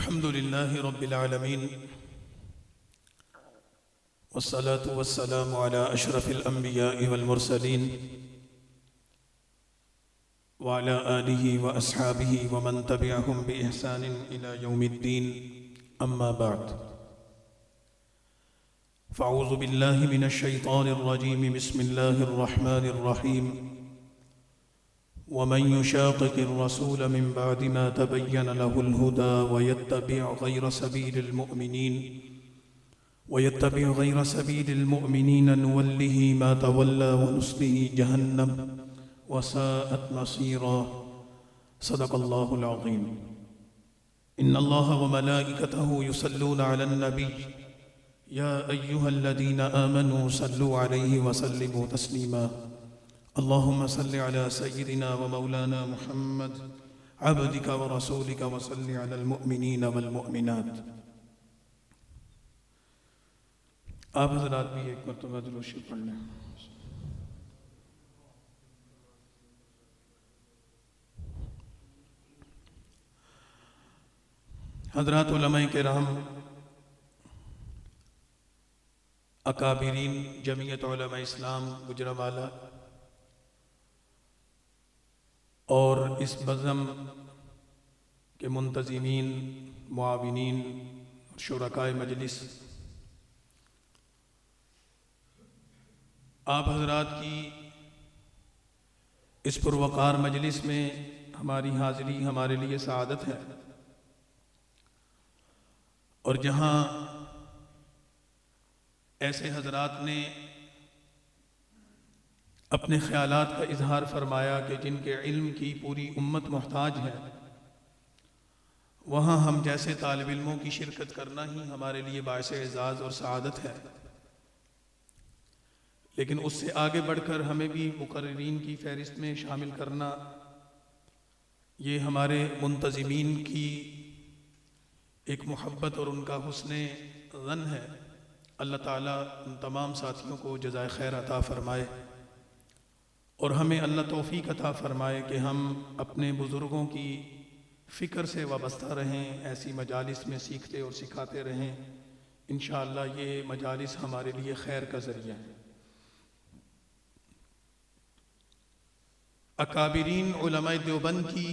الحمد لله رب العالمين والصلاة والسلام على أشرف الأنبياء والمرسلين وعلى آله وأصحابه ومن تبعهم بإحسان إلى يوم الدين أما بعد فأعوذ بالله من الشيطان الرجيم بسم الله الرحمن الرحيم ومن يشاقق الرسول من بعد ما تبين له الهدى ويتبع غير سبيل المؤمنين نوله ما تولى ونصله جهنم وساءت مصيرا صدق الله العظيم إن الله وملائكته يصلون على النبي يا أيها الذين آمنوا صلوا عليه وسلموا تسليما اللهم صل على سيدنا ومولانا محمد عبدك ورسولك وصل على المؤمنين والمؤمنات. آپ حضرات بھی ایک مرتبہ درود شریف پڑھ لیں. حضرات علماء کرام، اکابرین جمعیت علماء اسلام گجرانوالہ اور اس بزم کے منتظمین، معاونین اور شرکائے مجلس، آپ حضرات کی اس پروقار مجلس میں ہماری حاضری ہمارے لیے سعادت ہے، اور جہاں ایسے حضرات نے اپنے خیالات کا اظہار فرمایا کہ جن کے علم کی پوری امت محتاج ہے، وہاں ہم جیسے طالب علموں کی شرکت کرنا ہی ہمارے لیے باعث اعزاز اور سعادت ہے. لیکن اس سے آگے بڑھ کر ہمیں بھی مقررین کی فہرست میں شامل کرنا، یہ ہمارے منتظمین کی ایک محبت اور ان کا حسن ظن ہے. اللہ تعالیٰ ان تمام ساتھیوں کو جزائے خیر عطا فرمائے، اور ہمیں اللہ توفیق عطا فرمائے کہ ہم اپنے بزرگوں کی فکر سے وابستہ رہیں، ایسی مجالس میں سیکھتے اور سکھاتے رہیں. انشاءاللہ یہ مجالس ہمارے لیے خیر کا ذریعہ ہے. اکابرین علماء دیوبند کی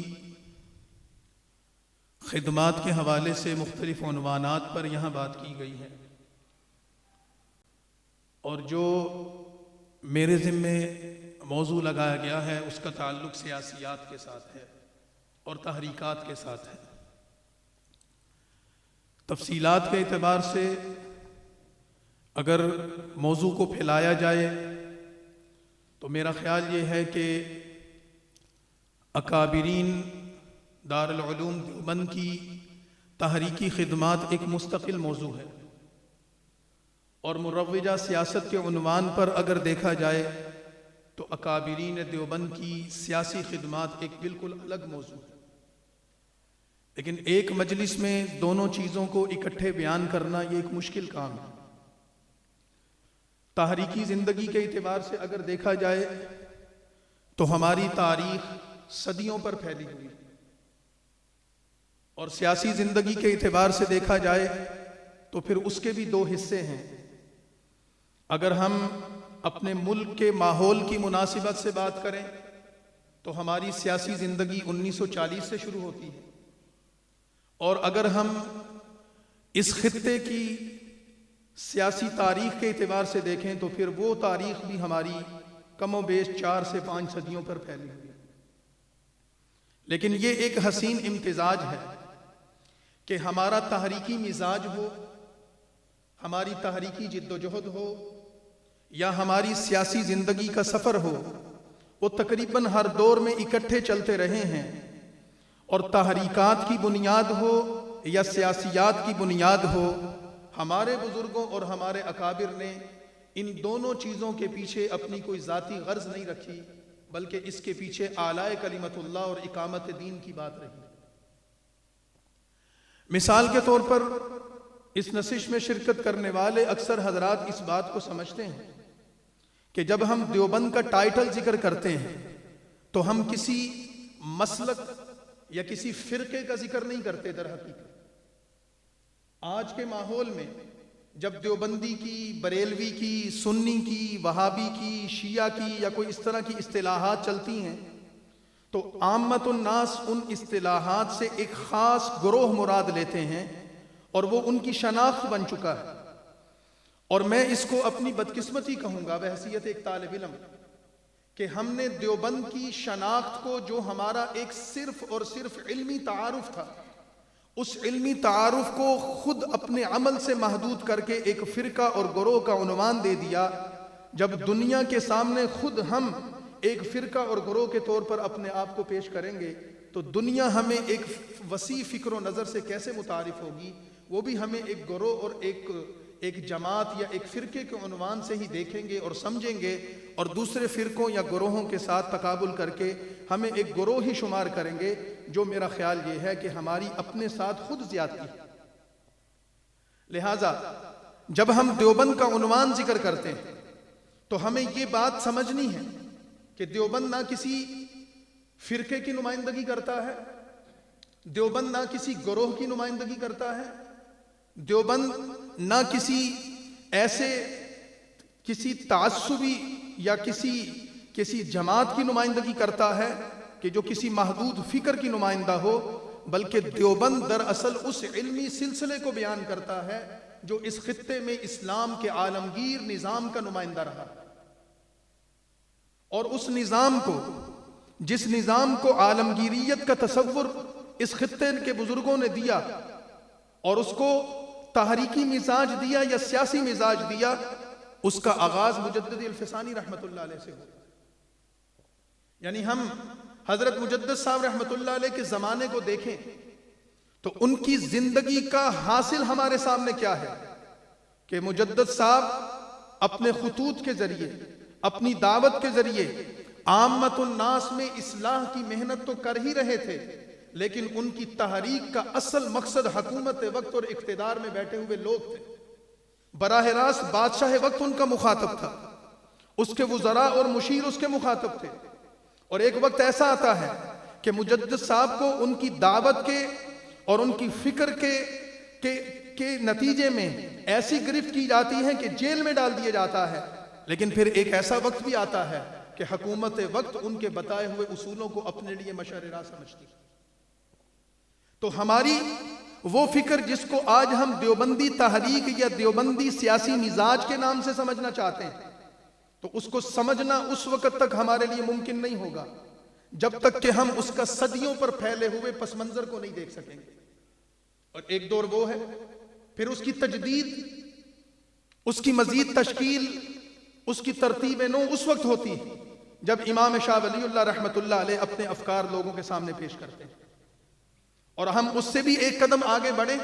خدمات کے حوالے سے مختلف عنوانات پر یہاں بات کی گئی ہے، اور جو میرے ذمے موضوع لگایا گیا ہے اس کا تعلق سیاسیات کے ساتھ ہے اور تحریکات کے ساتھ ہے. تفصیلات کے اعتبار سے اگر موضوع کو پھیلایا جائے تو میرا خیال یہ ہے کہ اکابرین دارالعلوم دیوبند کی تحریکی خدمات ایک مستقل موضوع ہے، اور مروجہ سیاست کے عنوان پر اگر دیکھا جائے تو اکابرین دیوبند کی سیاسی خدمات ایک بالکل الگ موضوع ہے. لیکن ایک مجلس میں دونوں چیزوں کو اکٹھے بیان کرنا یہ ایک مشکل کام ہے. تحریکی زندگی کے اعتبار سے اگر دیکھا جائے تو ہماری تاریخ صدیوں پر پھیلی ہوئی، اور سیاسی زندگی کے اعتبار سے دیکھا جائے تو پھر اس کے بھی دو حصے ہیں. اگر ہم اپنے ملک کے ماحول کی مناسبت سے بات کریں تو ہماری سیاسی زندگی 1940 سے شروع ہوتی ہے، اور اگر ہم اس خطے کی سیاسی تاریخ کے اعتبار سے دیکھیں تو پھر وہ تاریخ بھی ہماری کم و بیش 4 سے 5 صدیوں پر پھیلی ہوئی. لیکن یہ ایک حسین امتزاج ہے کہ ہمارا تحریکی مزاج ہو، ہماری تحریکی جد و جہد ہو، یا ہماری سیاسی زندگی کا سفر ہو، وہ تقریباً ہر دور میں اکٹھے چلتے رہے ہیں. اور تحریکات کی بنیاد ہو یا سیاسیات کی بنیاد ہو، ہمارے بزرگوں اور ہمارے اکابر نے ان دونوں چیزوں کے پیچھے اپنی کوئی ذاتی غرض نہیں رکھی، بلکہ اس کے پیچھے اعلاء کلمت اللہ اور اقامت دین کی بات رہی. مثال کے طور پر اس نشست میں شرکت کرنے والے اکثر حضرات اس بات کو سمجھتے ہیں کہ جب ہم دیوبند کا ٹائٹل ذکر کرتے ہیں تو ہم کسی مسلک یا کسی فرقے کا ذکر نہیں کرتے. در حقیقت آج کے ماحول میں جب دیوبندی کی، بریلوی کی، سنی کی، وہابی کی، شیعہ کی یا کوئی اس طرح کی اصطلاحات چلتی ہیں تو عامت الناس ان اصطلاحات سے ایک خاص گروہ مراد لیتے ہیں اور وہ ان کی شناخت بن چکا ہے۔ اور میں اس کو اپنی بدقسمتی کہوں گا بحیثیت ایک طالب علم کہ ہم نے دیوبند کی شناخت کو، جو ہمارا ایک صرف اور صرف علمی تعارف تھا، اس علمی تعارف کو خود اپنے عمل سے محدود کر کے ایک فرقہ اور گروہ کا عنوان دے دیا۔ جب دنیا کے سامنے خود ہم ایک فرقہ اور گروہ کے طور پر اپنے آپ کو پیش کریں گے تو دنیا ہمیں ایک وسیع فکر و نظر سے کیسے متعارف ہوگی؟ وہ بھی ہمیں ایک گروہ اور ایک جماعت یا ایک فرقے کے عنوان سے ہی دیکھیں گے اور سمجھیں گے، اور دوسرے فرقوں یا گروہوں کے ساتھ تقابل کر کے ہمیں ایک گروہ ہی شمار کریں گے، جو میرا خیال یہ ہے کہ ہماری اپنے ساتھ خود زیادتی ہے۔ لہٰذا جب ہم دیوبند کا عنوان ذکر کرتے ہیں تو ہمیں یہ بات سمجھنی ہے کہ دیوبند نہ کسی فرقے کی نمائندگی کرتا ہے، دیوبند نہ کسی گروہ کی نمائندگی کرتا ہے، دیوبند نہ کسی تعصبی یا کسی جماعت کی نمائندگی کرتا ہے کہ جو کسی محدود فکر کی نمائندہ ہو، بلکہ دیوبند دراصل اس علمی سلسلے کو بیان کرتا ہے جو اس خطے میں اسلام کے عالمگیر نظام کا نمائندہ رہا، اور اس نظام کو، جس نظام کو عالمگیریت کا تصور اس خطے کے بزرگوں نے دیا اور اس کو تحریکی مزاج دیا یا سیاسی مزاج دیا، اس کا آغاز مجدد الفسانی رحمت اللہ علیہ سے ہوا۔ یعنی ہم حضرت مجدد صاحب رحمت اللہ علیہ کے زمانے کو دیکھیں تو ان کی زندگی کا حاصل ہمارے سامنے کیا ہے کہ مجدد صاحب اپنے خطوط کے ذریعے، اپنی دعوت کے ذریعے عامت الناس میں اصلاح کی محنت تو کر ہی رہے تھے، لیکن ان کی تحریک کا اصل مقصد حکومت وقت اور اقتدار میں بیٹھے ہوئے لوگ تھے۔ براہ راست بادشاہ وقت ان کا مخاطب تھا، اس کے وزراء اور مشیر اس کے مخاطب تھے، اور ایک وقت ایسا آتا ہے کہ مجدد صاحب کو ان کی دعوت کے اور ان کی فکر کے نتیجے میں ایسی گرفت کی جاتی ہے کہ جیل میں ڈال دیا جاتا ہے، لیکن پھر ایک ایسا وقت بھی آتا ہے کہ حکومت وقت ان کے بتائے ہوئے اصولوں کو اپنے لیے مشعر راہ سمجھتی ہے۔ تو ہماری وہ فکر جس کو آج ہم دیوبندی تحریک یا دیوبندی سیاسی مزاج کے نام سے سمجھنا چاہتے ہیں، تو اس کو سمجھنا اس وقت تک ہمارے لیے ممکن نہیں ہوگا جب تک کہ ہم اس کا صدیوں پر پھیلے ہوئے پس منظر کو نہیں دیکھ سکیں گے۔ اور ایک دور وہ ہے، پھر اس کی تجدید، اس کی مزید تشکیل، اس کی ترتیب نو اس وقت ہوتی ہے جب امام شاہ ولی اللہ رحمت اللہ علیہ اپنے افکار لوگوں کے سامنے پیش کرتے ہیں، اور ہم اس سے بھی ایک قدم آگے بڑھیں،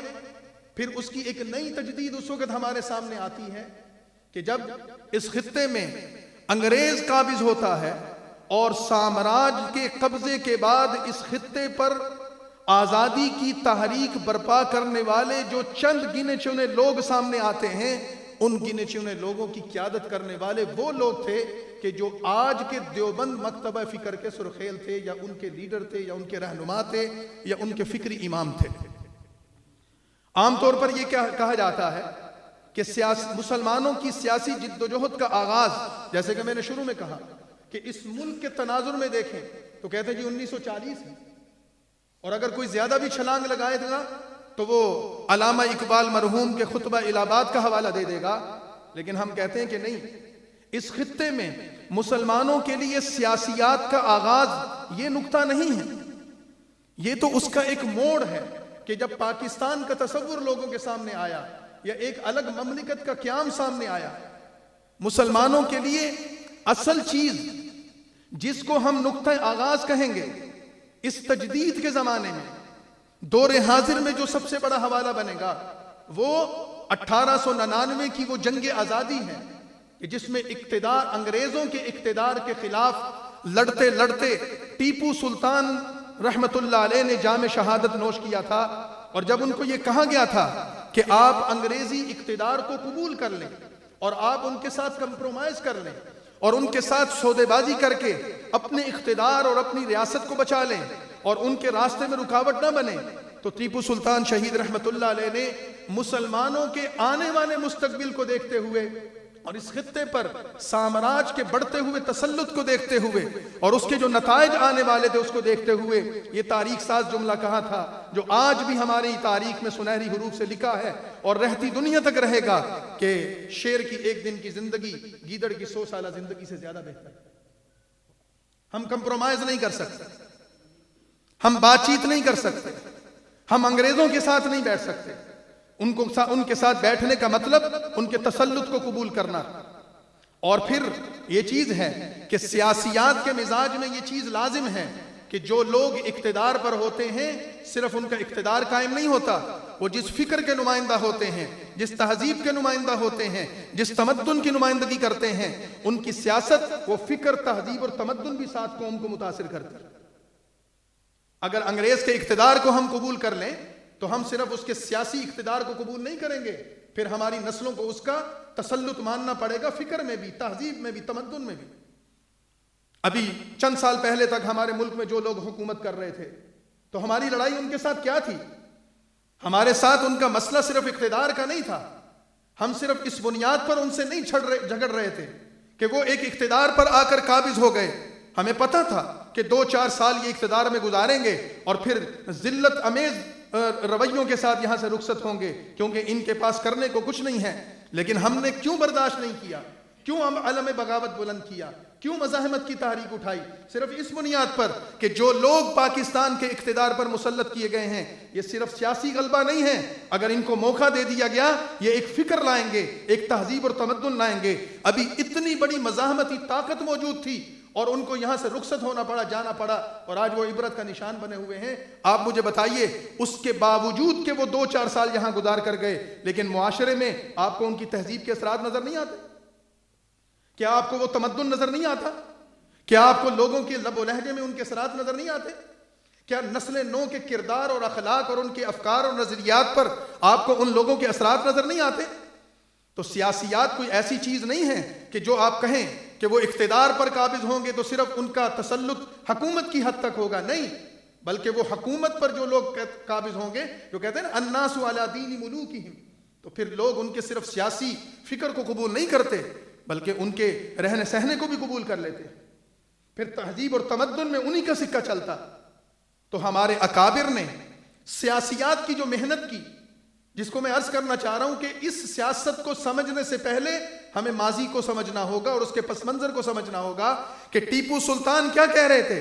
پھر اس کی ایک نئی تجدید اس وقت ہمارے سامنے آتی ہے کہ جب اس خطے میں انگریز قابض ہوتا ہے اور سامراج کے قبضے کے بعد اس خطے پر آزادی کی تحریک برپا کرنے والے جو چند گنے چنے لوگ سامنے آتے ہیں، ان گنے چنے لوگوں کی قیادت کرنے والے وہ لوگ تھے کہ جو آج کے دیوبند مکتبہ فکر کے سرخیل تھے، یا ان کے لیڈر تھے، یا ان کے رہنما تھے، یا ان کے فکری امام تھے۔ عام طور پر یہ کہا جاتا ہے کہ مسلمانوں کی سیاسی جد و جہد کا آغاز، جیسے کہ میں نے شروع میں کہا کہ اس ملک کے تناظر میں دیکھیں تو کہتے ہیں جی 1940 ہے، اور اگر کوئی زیادہ بھی چھلانگ لگائے گا تو وہ علامہ اقبال مرحوم کے خطبہ الہ آباد کا حوالہ دے دے گا، لیکن ہم کہتے ہیں کہ نہیں، اس خطے میں مسلمانوں کے لیے سیاسیات کا آغاز یہ نقطہ نہیں ہے، یہ تو اس کا ایک موڑ ہے کہ جب پاکستان کا تصور لوگوں کے سامنے آیا یا ایک الگ مملکت کا قیام سامنے آیا، مسلمانوں کے لیے اصل چیز جس کو ہم نقطہ آغاز کہیں گے اس تجدید کے زمانے میں، دور حاضر میں جو سب سے بڑا حوالہ بنے گا وہ 1899 کی وہ جنگ آزادی ہے کہ جس میں اقتدار، انگریزوں کے اقتدار کے خلاف لڑتے لڑتے ٹیپو سلطان رحمت اللہ علیہ نے جام شہادت نوش کیا تھا، اور جب ان کو یہ کہا گیا تھا کہ آپ انگریزی اقتدار کو قبول کر لیں اور آپ ان کے ساتھ کمپرومائز کر لیں اور ان کے ساتھ سودے بازی کر کے اپنے اقتدار اور اپنی ریاست کو بچا لیں اور ان کے راستے میں رکاوٹ نہ بنے، تو ٹیپو سلطان شہید رحمت اللہ علیہ نے مسلمانوں کے آنے والے مستقبل کو دیکھتے ہوئے اور اس خطے پر سامراج کے بڑھتے ہوئے تسلط کو دیکھتے ہوئے اور اس کے جو نتائج آنے والے تھے اس کو دیکھتے ہوئے یہ تاریخ ساز جملہ کہا تھا جو آج بھی ہماری تاریخ میں سنہری حروف سے لکھا ہے اور رہتی دنیا تک رہے گا کہ شیر کی ایک دن کی زندگی گیدڑ کی 100 سالہ زندگی سے زیادہ بہتر ہے۔ ہم کمپرومائز نہیں کر سکتے، ہم بات چیت نہیں کر سکتے، ہم انگریزوں کے ساتھ نہیں بیٹھ سکتے۔ ان کے ساتھ بیٹھنے کا مطلب ان کے تسلط کو قبول کرنا، اور پھر یہ چیز ہے کہ سیاسیات کے مزاج میں یہ چیز لازم ہے کہ جو لوگ اقتدار پر ہوتے ہیں صرف ان کا اقتدار قائم نہیں ہوتا، وہ جس فکر کے نمائندہ ہوتے ہیں، جس تہذیب کے نمائندہ ہوتے ہیں، جس تمدن کی نمائندگی کرتے ہیں، ان کی سیاست وہ فکر، تہذیب اور تمدن بھی ساتھ قوم کو متاثر کرتی ہے۔ اگر انگریز کے اقتدار کو ہم قبول کر لیں تو ہم صرف اس کے سیاسی اقتدار کو قبول نہیں کریں گے، پھر ہماری نسلوں کو اس کا تسلط ماننا پڑے گا، فکر میں بھی، تہذیب میں بھی، تمدن میں بھی۔ ابھی چند سال پہلے تک ہمارے ملک میں جو لوگ حکومت کر رہے تھے تو ہماری لڑائی ان کے ساتھ کیا تھی؟ ہمارے ساتھ ان کا مسئلہ صرف اقتدار کا نہیں تھا، ہم صرف اس بنیاد پر ان سے نہیں جھگڑ رہے تھے کہ وہ ایک اقتدار پر آ کر قابض ہو گئے۔ ہمیں پتہ تھا کہ 2-4 سال یہ اقتدار میں گزاریں گے اور پھر ذلت امیز رویوں کے ساتھ یہاں سے رخصت ہوں گے کیونکہ ان کے پاس کرنے کو کچھ نہیں ہے۔ لیکن ہم نے کیوں برداشت نہیں کیا؟ کیوں ہم علم بغاوت بلند کیا؟ کیوں مزاحمت کی تحریک اٹھائی؟ صرف اس بنیاد پر کہ جو لوگ پاکستان کے اقتدار پر مسلط کیے گئے ہیں یہ صرف سیاسی غلبہ نہیں ہے، اگر ان کو موقع دے دیا گیا یہ ایک فکر لائیں گے، ایک تہذیب اور تمدن لائیں گے۔ ابھی اتنی بڑی مزاحمتی طاقت موجود تھی اور ان کو یہاں سے رخصت ہونا پڑا، جانا پڑا، اور آج وہ عبرت کا نشان بنے ہوئے ہیں۔ آپ مجھے بتائیے اس کے باوجود کہ وہ 2-4 سال یہاں گزار کر گئے لیکن معاشرے میں آپ کو ان کی تہذیب کے اثرات نظر نہیں آتے؟ کیا آپ کو وہ تمدن نظر نہیں آتا؟ کیا آپ کو لوگوں کے لب و لہجے میں ان کے اثرات نظر نہیں آتے؟ کیا نسل نو کے کردار اور اخلاق اور ان کے افکار اور نظریات پر آپ کو ان لوگوں کے اثرات نظر نہیں آتے؟ تو سیاسیات کوئی ایسی چیز نہیں ہے کہ جو آپ کہیں کہ وہ اقتدار پر قابض ہوں گے تو صرف ان کا تسلط حکومت کی حد تک ہوگا، نہیں، بلکہ وہ حکومت پر جو لوگ قابض ہوں گے، جو کہتے ہیں نا الناس علی دین ملوکہم، تو پھر لوگ ان کے صرف سیاسی فکر کو قبول نہیں کرتے بلکہ ان کے رہنے سہنے کو بھی قبول کر لیتے، پھر تہذیب اور تمدن میں انہی کا سکہ چلتا۔ تو ہمارے اکابر نے سیاسیات کی جو محنت کی، جس کو میں عرض کرنا چاہ رہا ہوں کہ اس سیاست کو سمجھنے سے پہلے ہمیں ماضی کو سمجھنا ہوگا اور اس کے پس منظر کو سمجھنا ہوگا کہ ٹیپو سلطان کیا کہہ رہے تھے۔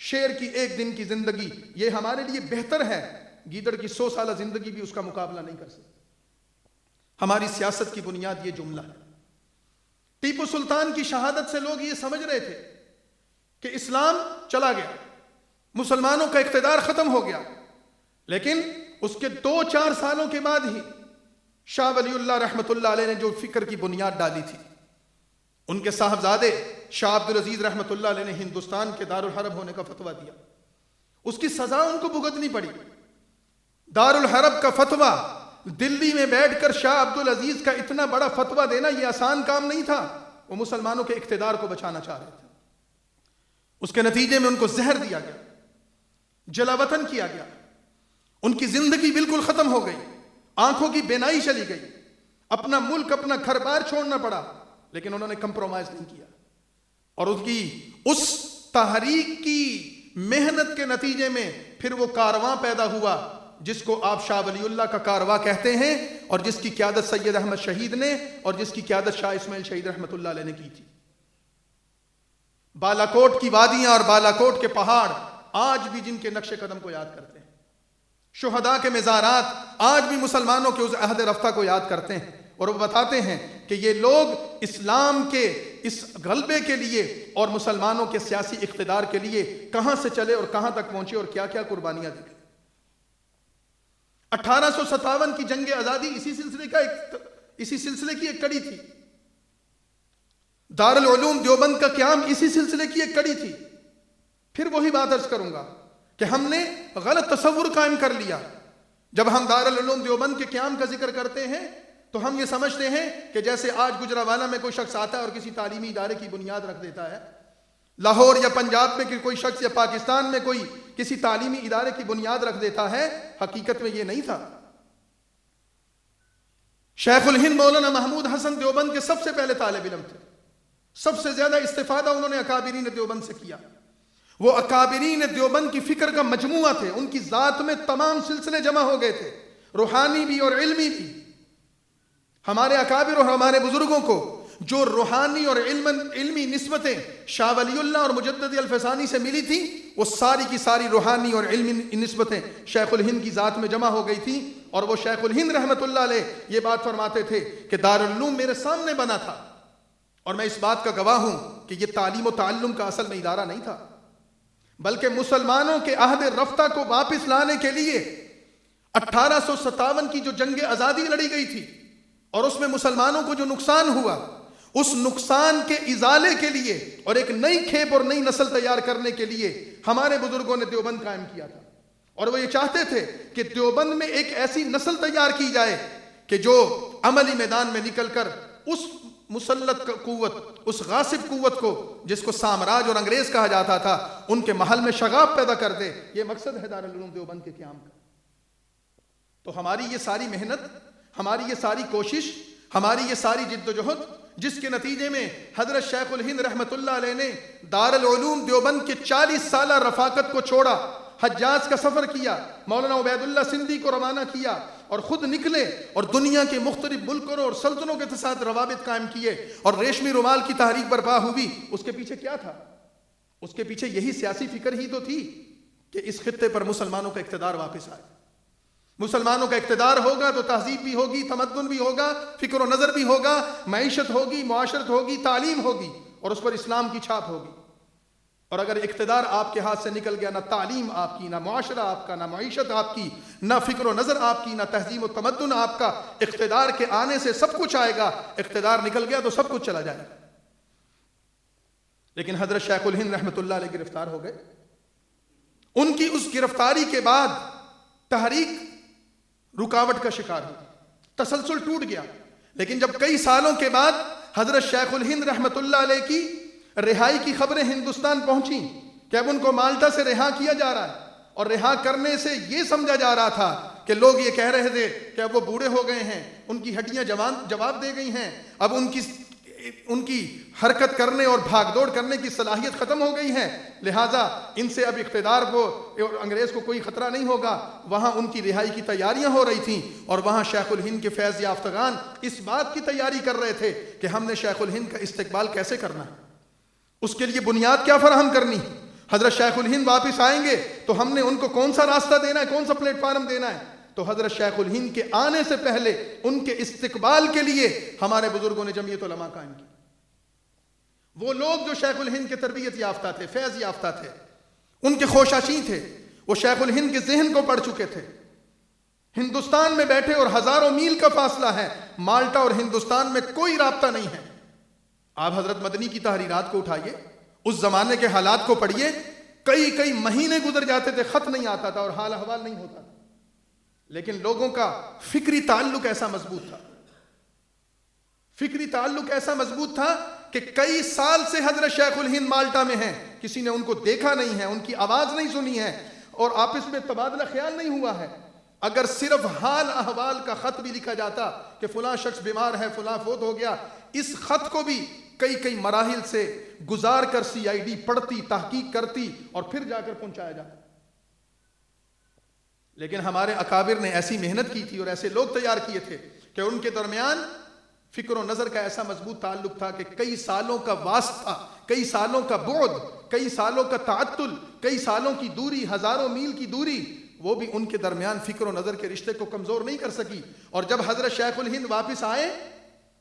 شیر کی ایک دن کی زندگی یہ ہمارے لیے بہتر ہے، گیدڑ کی 100 سالہ زندگی بھی اس کا مقابلہ نہیں کر سکتی۔ ہماری سیاست کی بنیاد یہ جملہ ہے۔ ٹیپو سلطان کی شہادت سے لوگ یہ سمجھ رہے تھے کہ اسلام چلا گیا، مسلمانوں کا اقتدار ختم ہو گیا، لیکن اس کے 2-4 سالوں کے بعد ہی شاہ ولی اللہ رحمت اللہ علیہ نے جو فکر کی بنیاد ڈالی تھی، ان کے صاحبزادے شاہ عبدالعزیز رحمت اللہ علیہ نے ہندوستان کے دارالحرب ہونے کا فتویٰ دیا، اس کی سزا ان کو بھگتنی پڑی۔ دارالحرب کا فتویٰ، دلی میں بیٹھ کر شاہ عبدالعزیز کا اتنا بڑا فتویٰ دینا یہ آسان کام نہیں تھا، وہ مسلمانوں کے اقتدار کو بچانا چاہ رہے تھے۔ اس کے نتیجے میں ان کو زہر دیا گیا، جلا وطن کیا گیا، ان کی زندگی بالکل ختم ہو گئی، آنکھوں کی بینائی چلی گئی، اپنا ملک، اپنا گھر بار چھوڑنا پڑا، لیکن انہوں نے کمپرومائز نہیں کیا، اور ان کی اس تحریک کی محنت کے نتیجے میں پھر وہ کارواں پیدا ہوا جس کو آپ شاہ ولی اللہ کا کارواں کہتے ہیں، اور جس کی قیادت سید احمد شہید نے اور جس کی قیادت شاہ اسماعیل شہید رحمت اللہ علیہ نے کی تھی۔ بالاکوٹ کی وادیاں اور بالاکوٹ کے پہاڑ آج بھی جن کے نقش قدم کو یاد کرتے ہیں، شہداء کے مزارات آج بھی مسلمانوں کے اس عہد رفتہ کو یاد کرتے ہیں، اور وہ بتاتے ہیں کہ یہ لوگ اسلام کے اس غلبے کے لیے اور مسلمانوں کے سیاسی اقتدار کے لیے کہاں سے چلے اور کہاں تک پہنچے اور کیا کیا قربانیاں دی۔ 1857 کی جنگ آزادی اسی سلسلے کی ایک کڑی تھی، دارالعلوم دیوبند کا قیام اسی سلسلے کی ایک کڑی تھی۔ پھر وہی بات عرض کروں گا کہ ہم نے غلط تصور قائم کر لیا۔ جب ہم دارالعلوم دیوبند کے قیام کا ذکر کرتے ہیں تو ہم یہ سمجھتے ہیں کہ جیسے آج گجرانوالہ میں کوئی شخص آتا ہے اور کسی تعلیمی ادارے کی بنیاد رکھ دیتا ہے، لاہور یا پنجاب میں کوئی شخص یا پاکستان میں کوئی کسی تعلیمی ادارے کی بنیاد رکھ دیتا ہے، حقیقت میں یہ نہیں تھا۔ شیخ الہند مولانا محمود حسن دیوبند کے سب سے پہلے طالب علم تھے، سب سے زیادہ استفادہ انہوں نے اکابرین دیوبند سے کیا۔ وہ اکابرین دیوبند کی فکر کا مجموعہ تھے، ان کی ذات میں تمام سلسلے جمع ہو گئے تھے، روحانی بھی اور علمی بھی۔ ہمارے اکابر اور ہمارے بزرگوں کو جو روحانی اور علمی نسبتیں شاہ ولی اللہ اور مجدد الفسانی سے ملی تھی، وہ ساری کی ساری روحانی اور علمی نسبتیں شیخ الہند کی ذات میں جمع ہو گئی تھی۔ اور وہ شیخ الہند رحمت اللہ علیہ یہ بات فرماتے تھے کہ دارالعلوم میرے سامنے بنا تھا، اور میں اس بات کا گواہ ہوں کہ یہ تعلیم و تعلم کا اصل میں ادارہ نہیں تھا، بلکہ مسلمانوں کے عہد رفتہ کو واپس لانے کے لیے 1857 کی جو جنگ آزادی لڑی گئی تھی، اور اس میں مسلمانوں کو جو نقصان ہوا، اس نقصان کے ازالے کے لیے اور ایک نئی کھیپ اور نئی نسل تیار کرنے کے لیے ہمارے بزرگوں نے دیوبند قائم کیا تھا۔ اور وہ یہ چاہتے تھے کہ دیوبند میں ایک ایسی نسل تیار کی جائے کہ جو عملی میدان میں نکل کر اس مسلط قوت، اس غاصب قوت کو جس کو سامراج اور انگریز کہا جاتا تھا، ان کے محل میں شغاف پیدا کر دے۔ یہ مقصد ہے دارالعلوم دیوبند کے قیام کا۔ تو ہماری یہ ساری محنت، ہماری یہ ساری کوشش، ہماری یہ ساری جد و جہد، جس کے نتیجے میں حضرت شیخ الہند رحمت اللہ علیہ نے دارالعلوم دیوبند کے 40 سالہ رفاقت کو چھوڑا، حجاز کا سفر کیا، مولانا عبید اللہ سندھی کو روانہ کیا، اور خود نکلے اور دنیا کے مختلف ملکوں اور سلطنوں کے ساتھ روابط قائم کیے، اور ریشمی رومال کی تحریک برپا ہوئی۔ اس کے پیچھے کیا تھا؟ اس کے پیچھے یہی سیاسی فکر ہی تو تھی کہ اس خطے پر مسلمانوں کا اقتدار واپس آئے۔ مسلمانوں کا اقتدار ہوگا تو تہذیب بھی ہوگی، تمدن بھی ہوگا، فکر و نظر بھی ہوگا، معیشت ہوگی، معاشرت ہوگی، تعلیم ہوگی، اور اس پر اسلام کی چھاپ ہوگی۔ اور اگر اقتدار آپ کے ہاتھ سے نکل گیا، نہ تعلیم آپ کی، نہ معاشرہ آپ کا، نہ معیشت آپ کی، نہ فکر و نظر آپ کی، نہ تہذیب و تمدن آپ کا، اقتدار کے آنے سے سب کچھ آئے گا، اقتدار نکل گیا تو سب کچھ چلا جائے گا۔ لیکن حضرت شیخ الہند رحمت اللہ علیہ گرفتار ہو گئے۔ ان کی اس گرفتاری کے بعد تحریک رکاوٹ کا شکار ہوئی، تسلسل ٹوٹ گیا۔ لیکن جب کئی سالوں کے بعد حضرت شیخ الہند رحمت اللہ علیہ کی رہائی کی خبریں ہندوستان پہنچیں کہ اب ان کو مالٹا سے رہا کیا جا رہا ہے، اور رہا کرنے سے یہ سمجھا جا رہا تھا کہ لوگ یہ کہہ رہے تھے کہ اب وہ بوڑھے ہو گئے ہیں، ان کی ہڈیاں جواب دے گئی ہیں، اب ان کی حرکت کرنے اور بھاگ دوڑ کرنے کی صلاحیت ختم ہو گئی ہے، لہٰذا ان سے اب اقتدار کو اور انگریز کو کوئی خطرہ نہیں ہوگا۔ وہاں ان کی رہائی کی تیاریاں ہو رہی تھیں، اور وہاں شیخ الہند کے فیض یافتگان اس بات کی تیاری کر رہے تھے کہ ہم نے شیخ الہند کا استقبال کیسے کرنا ہے، اس کے لیے بنیاد کیا فراہم کرنی۔ حضرت شیخ الہند واپس آئیں گے تو ہم نے ان کو کون سا راستہ دینا ہے، کون سا پلیٹ فارم دینا ہے۔ تو حضرت شیخ الہند کے آنے سے پہلے ان کے استقبال کے لیے ہمارے بزرگوں نے جمعیت علماء قائم کی۔ وہ لوگ جو شیخ الہند کے تربیت یافتہ تھے، فیض یافتہ تھے، ان کے خوشاشیں تھے، وہ شیخ الہند کے ذہن کو پڑھ چکے تھے۔ ہندوستان میں بیٹھے اور ہزاروں میل کا فاصلہ ہے، مالٹا اور ہندوستان میں کوئی رابطہ نہیں ہے۔ آپ حضرت مدنی کی تحریرات کو اٹھائیے، اس زمانے کے حالات کو پڑھیے، کئی مہینے گزر جاتے تھے، خط نہیں آتا تھا اور حال احوال نہیں ہوتا تھا، لیکن لوگوں کا فکری تعلق ایسا مضبوط تھا، فکری تعلق ایسا مضبوط تھا کہ کئی سال سے حضرت شیخ الہند مالٹا میں ہیں، کسی نے ان کو دیکھا نہیں ہے، ان کی آواز نہیں سنی ہے، اور آپس میں تبادلہ خیال نہیں ہوا ہے۔ اگر صرف حال احوال کا خط بھی لکھا جاتا کہ فلاں شخص بیمار ہے، فلاں فوت ہو گیا، اس خط کو بھی کئی مراحل سے گزار کر CID پڑھتی، تحقیق کرتی، اور پھر جا کر پہنچایا جاتا۔ لیکن ہمارے اکابر نے ایسی محنت کی تھی اور ایسے لوگ تیار کیے تھے کہ ان کے درمیان فکر و نظر کا ایسا مضبوط تعلق تھا کہ کئی سالوں کا واسطہ، کئی سالوں کا بعد، کئی سالوں کا تعطل، کئی سالوں کی دوری، ہزاروں میل کی دوری، وہ بھی ان کے درمیان فکر و نظر کے رشتے کو کمزور نہیں کر سکی۔ اور جب حضرت شیخ الہند واپس آئے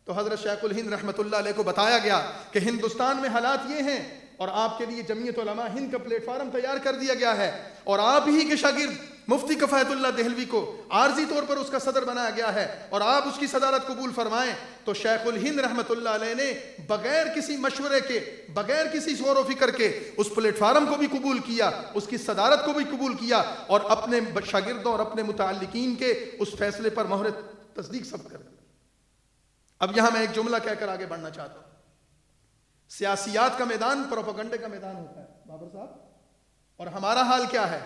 تو حضرت شیخ الہند رحمت اللہ علیہ کو بتایا گیا کہ ہندوستان میں حالات یہ ہیں، اور آپ کے لیے جمعیت علماء ہند کا پلیٹ فارم تیار کر دیا گیا ہے، اور آپ ہی کے شاگرد مفتی کفایت اللہ دہلوی کو عارضی طور پر اس کا صدر بنایا گیا ہے، اور آپ اس کی صدارت قبول فرمائیں۔ تو شیخ الہند رحمت اللہ علیہ نے بغیر کسی مشورے کے، بغیر کسی غور و فکر کے اس پلیٹ فارم کو بھی قبول کیا، اس کی صدارت کو بھی قبول کیا، اور اپنے شاگردوں اور اپنے متعلقین کے اس فیصلے پر مہر تصدیق سب کر دی۔ اب یہاں میں ایک جملہ کہہ کر آگے بڑھنا چاہتا ہوں۔ سیاسیات کا میدان پروپیگنڈے کا میدان ہوتا ہے بابر صاحب، اور ہمارا حال کیا ہے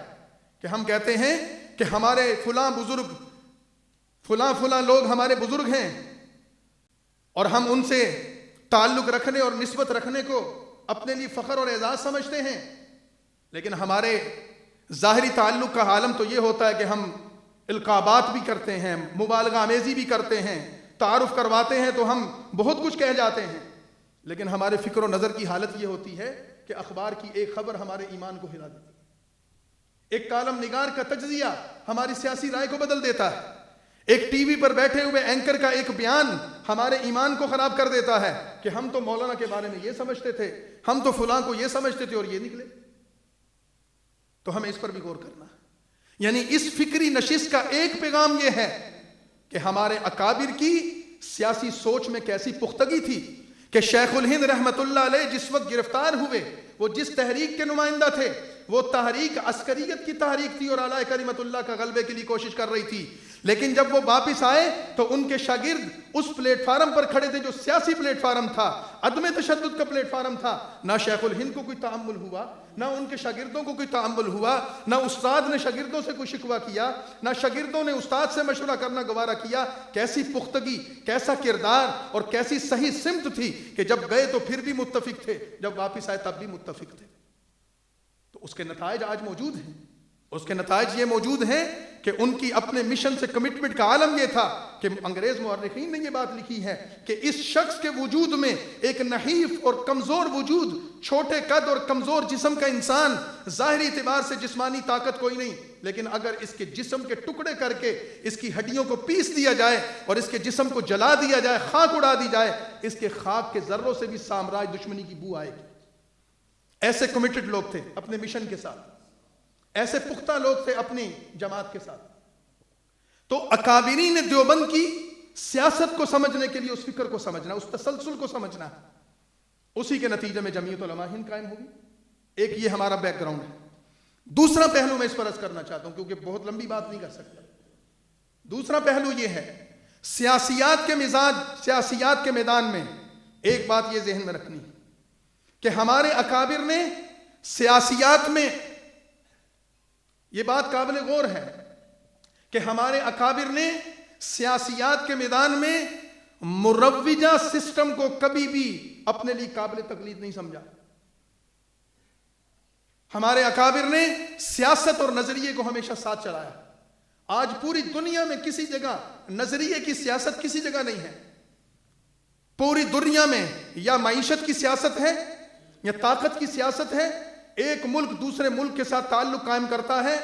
کہ ہم کہتے ہیں کہ ہمارے فلاں بزرگ فلاں لوگ ہمارے بزرگ ہیں اور ہم ان سے تعلق رکھنے اور نسبت رکھنے کو اپنے لیے فخر اور اعزاز سمجھتے ہیں، لیکن ہمارے ظاہری تعلق کا عالم تو یہ ہوتا ہے کہ ہم القابات بھی کرتے ہیں، مبالغہ آمیزی بھی کرتے ہیں، تعارف کرواتے ہیں تو ہم بہت کچھ کہہ جاتے ہیں، لیکن ہمارے فکر و نظر کی حالت یہ ہوتی ہے کہ اخبار کی ایک خبر ہمارے ایمان کو ہلا دیتی ہے، ایک کالم نگار کا تجزیہ ہماری سیاسی رائے کو بدل دیتا ہے، ایک ٹی وی پر بیٹھے ہوئے اینکر کا ایک بیان ہمارے ایمان کو خراب کر دیتا ہے کہ ہم تو مولانا کے بارے میں یہ سمجھتے تھے، ہم تو فلاں کو یہ سمجھتے تھے اور یہ نکلے۔ تو ہمیں اس پر بھی غور کرنا ہے، یعنی اس فکری نشست کا ایک پیغام یہ ہے کہ ہمارے اکابر کی سیاسی سوچ میں کیسی پختگی تھی کہ شیخ الہند رحمت اللہ علیہ جس وقت گرفتار ہوئے، وہ جس تحریک کے نمائندہ تھے، وہ تحریک عسکریت کی تحریک تھی اور اعلیٰ کلمت اللہ کا غلبے کے لیے کوشش کر رہی تھی، لیکن جب وہ واپس آئے تو ان کے شاگرد اس پلیٹ فارم پر کھڑے تھے جو سیاسی پلیٹ فارم تھا، عدم تشدد کا پلیٹ فارم تھا۔ نہ شیخ الہند کو کوئی تعامل ہوا، نہ ان کے شاگردوں کو کوئی تعامل ہوا، نہ استاد نے شاگردوں سے کوئی شکوہ کیا، نہ شاگردوں نے استاد سے مشورہ کرنا گوارا کیا۔ کیسی پختگی، کیسا کردار اور کیسی صحیح سمت تھی کہ جب گئے تو پھر بھی متفق تھے، جب واپس آئے تب بھی متفق تھے۔ تو اس کے نتائج آج موجود ہیں، اس کے نتائج یہ موجود ہیں کہ ان کی اپنے مشن سے کمٹمنٹ کا عالم یہ تھا کہ انگریز مورخین نے یہ بات لکھی ہے کہ اس شخص کے وجود میں ایک نحیف اور کمزور وجود، چھوٹے قد اور کمزور جسم کا انسان، ظاہری اعتبار سے جسمانی طاقت کوئی نہیں، لیکن اگر اس کے جسم کے ٹکڑے کر کے اس کی ہڈیوں کو پیس دیا جائے اور اس کے جسم کو جلا دیا جائے، خاک اڑا دی جائے، اس کے خاک کے ذروں سے بھی سامراج دشمنی کی بو آئے گی۔ ایسے کمیٹڈ لوگ تھے اپنے مشن کے ساتھ، ایسے پختہ لوگ تھے اپنی جماعت کے ساتھ۔ تو اکابرین دیوبند کی سیاست کو سمجھنے کے لیے اس فکر کو سمجھنا، اس تسلسل کو سمجھنا ہے، اسی کے نتیجے میں جمعیت علماء ہند قائم ہوگی۔ ایک یہ ہمارا بیک گراؤنڈ ہے۔ دوسرا پہلو میں اس پر عرض کرنا چاہتا ہوں کیونکہ بہت لمبی بات نہیں کر سکتا۔ دوسرا پہلو یہ ہے، سیاسیات کے میدان میں ایک بات یہ ذہن میں رکھنی ہے کہ ہمارے اکابر نے سیاسیات میں، یہ بات قابل غور ہے کہ ہمارے اکابر نے سیاسیات کے میدان میں مروجہ سسٹم کو کبھی بھی اپنے لیے قابل تقلید نہیں سمجھا۔ ہمارے اکابر نے سیاست اور نظریے کو ہمیشہ ساتھ چلایا۔ آج پوری دنیا میں کسی جگہ نظریے کی سیاست کسی جگہ نہیں ہے۔ پوری دنیا میں یا معیشت کی سیاست ہے یا طاقت کی سیاست ہے۔ ایک ملک دوسرے ملک کے ساتھ تعلق قائم کرتا ہے،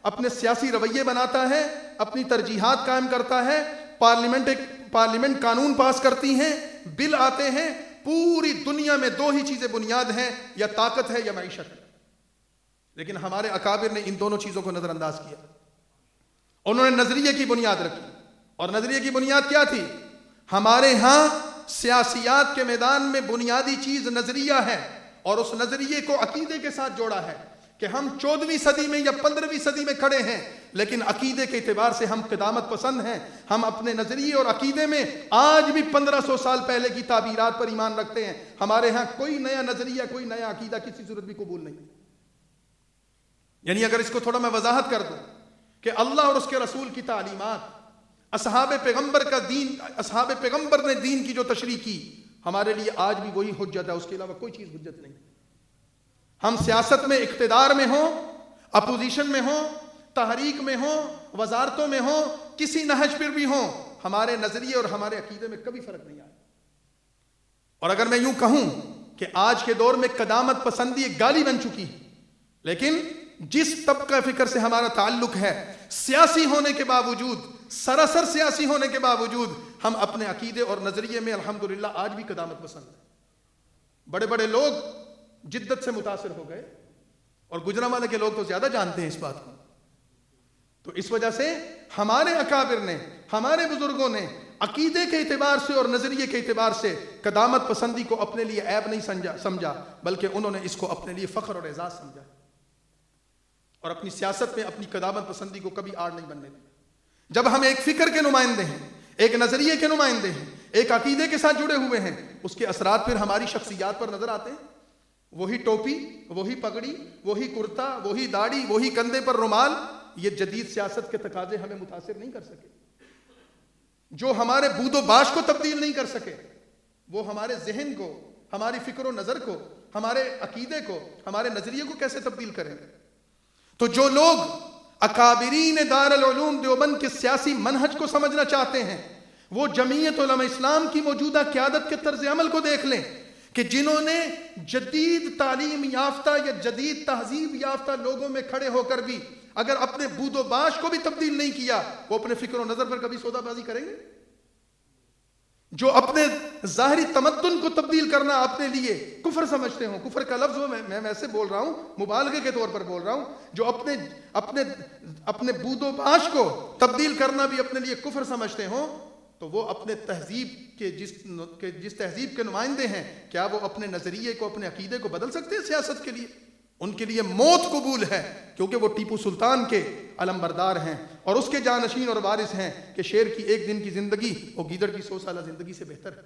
اپنے سیاسی رویے بناتا ہے، اپنی ترجیحات قائم کرتا ہے، پارلیمنٹ قانون پاس کرتی ہیں، بل آتے ہیں۔ پوری دنیا میں دو ہی چیزیں بنیاد ہیں، یا طاقت ہے یا معیشت ہے، لیکن ہمارے اکابر نے ان دونوں چیزوں کو نظر انداز کیا۔ انہوں نے نظریے کی بنیاد رکھی، اور نظریے کی بنیاد کیا تھی؟ ہمارے ہاں سیاسیات کے میدان میں بنیادی چیز نظریہ ہے، اور اس نظریے کو عقیدے کے ساتھ جوڑا ہے کہ ہم 14ویں صدی میں یا 15ویں صدی میں کھڑے ہیں، لیکن عقیدے کے اعتبار سے ہم قدامت پسند ہیں۔ ہم اپنے نظریے اور عقیدے میں آج بھی 1500 سال پہلے کی تعبیرات پر ایمان رکھتے ہیں۔ ہمارے ہاں کوئی نیا نظریہ، کوئی نیا عقیدہ کسی صورت بھی قبول نہیں۔ یعنی اگر اس کو تھوڑا میں وضاحت کر دوں کہ اللہ اور اس کے رسول کی تعلیمات، اصحاب پیغمبر نے دین کی جو تشریح کی، ہمارے لیے آج بھی وہی حجت ہے، اس کے علاوہ کوئی چیز حجت نہیں۔ ہم سیاست میں اقتدار میں ہوں، اپوزیشن میں ہوں، تحریک میں ہوں، وزارتوں میں ہوں، کسی نہج پر بھی ہوں، ہمارے نظریے اور ہمارے عقیدے میں کبھی فرق نہیں آیا۔ اور اگر میں یوں کہوں کہ آج کے دور میں قدامت پسندی ایک گالی بن چکی ہے، لیکن جس طبقہ فکر سے ہمارا تعلق ہے، سیاسی ہونے کے باوجود، سراسر سیاسی ہونے کے باوجود، ہم اپنے عقیدے اور نظریے میں الحمدللہ آج بھی قدامت پسند ہیں۔ بڑے بڑے لوگ جدت سے متاثر ہو گئے، اور گجرانوالے کے لوگ تو زیادہ جانتے ہیں اس بات کو۔ تو اس وجہ سے ہمارے اکابر نے، ہمارے بزرگوں نے عقیدے کے اعتبار سے اور نظریے کے اعتبار سے قدامت پسندی کو اپنے لیے عیب نہیں سمجھا، بلکہ انہوں نے اس کو اپنے لیے فخر اور اعزاز سمجھا، اور اپنی سیاست میں اپنی قدامت پسندی کو کبھی آڑ نہیں بننے دیا۔ جب ہم ایک فکر کے نمائندے ہیں، ایک نظریے کے نمائندے ہیں، ایک عقیدے کے ساتھ جڑے ہوئے ہیں، اس کے اثرات پھر ہماری شخصیات پر نظر آتے ہیں۔ وہی ٹوپی، وہی پگڑی، وہی کرتا، وہی داڑھی، وہی کندھے پر رومال، یہ جدید سیاست کے تقاضے ہمیں متاثر نہیں کر سکے۔ جو ہمارے بود و باش کو تبدیل نہیں کر سکے، وہ ہمارے ذہن کو، ہماری فکر و نظر کو، ہمارے عقیدے کو، ہمارے نظریے کو کیسے تبدیل کریں؟ تو جو لوگ اکابرین دارالعلوم دیوبند کے سیاسی منہج کو سمجھنا چاہتے ہیں، وہ جمعیت علماء اسلام کی موجودہ قیادت کے طرز عمل کو دیکھ لیں کہ جنہوں نے جدید تعلیم یافتہ یا جدید تہذیب یافتہ لوگوں میں کھڑے ہو کر بھی اگر اپنے بود و باش کو بھی تبدیل نہیں کیا، وہ اپنے فکر و نظر پر کبھی سودا بازی کریں گے؟ جو اپنے ظاہری تمدن کو تبدیل کرنا اپنے لیے کفر سمجھتے ہوں، کفر کا لفظ میں ویسے بول رہا ہوں، مبالغے کے طور پر بول رہا ہوں، جو اپنے بود و باش کو تبدیل کرنا بھی اپنے لیے کفر سمجھتے ہوں، تو وہ اپنے تہذیب کے جس تہذیب کے نمائندے ہیں، کیا وہ اپنے نظریے کو، اپنے عقیدے کو بدل سکتے ہیں سیاست کے لیے؟ ان کے لیے موت قبول ہے، کیونکہ وہ ٹیپو سلطان کے علم بردار ہیں اور اس کے جانشین اور وارث ہیں کہ شیر کی ایک دن کی زندگی وہ گیدڑ کی 100 سالہ زندگی سے بہتر ہے۔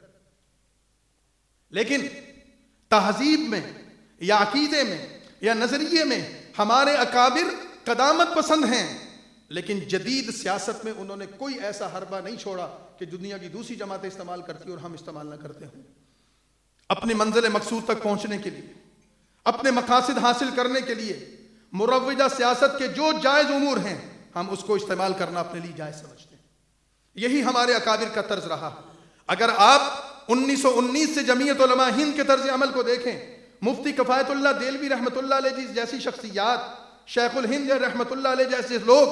لیکن تہذیب میں یا عقیدے میں یا نظریے میں ہمارے اکابر قدامت پسند ہیں، لیکن جدید سیاست میں انہوں نے کوئی ایسا حربہ نہیں چھوڑا کہ دنیا کی دوسری جماعتیں استعمال کرتی اور ہم استعمال نہ کرتے ہوں۔ اپنی منزل مقصود تک پہنچنے کے لیے، اپنے مقاصد حاصل کرنے کے لیے مروجہ سیاست کے جو جائز امور ہیں، ہم اس کو استعمال کرنا اپنے لیے جائز سمجھتے ہیں۔ یہی ہمارے اکابر کا طرز رہا۔ اگر آپ 1919 سے جمعیت علماء ہند کے طرز عمل کو دیکھیں، مفتی کفایت اللہ دہلوی رحمۃ اللہ علیہ جیسی شخصیات، شیخ الہند رحمۃ اللہ علیہ جیسے لوگ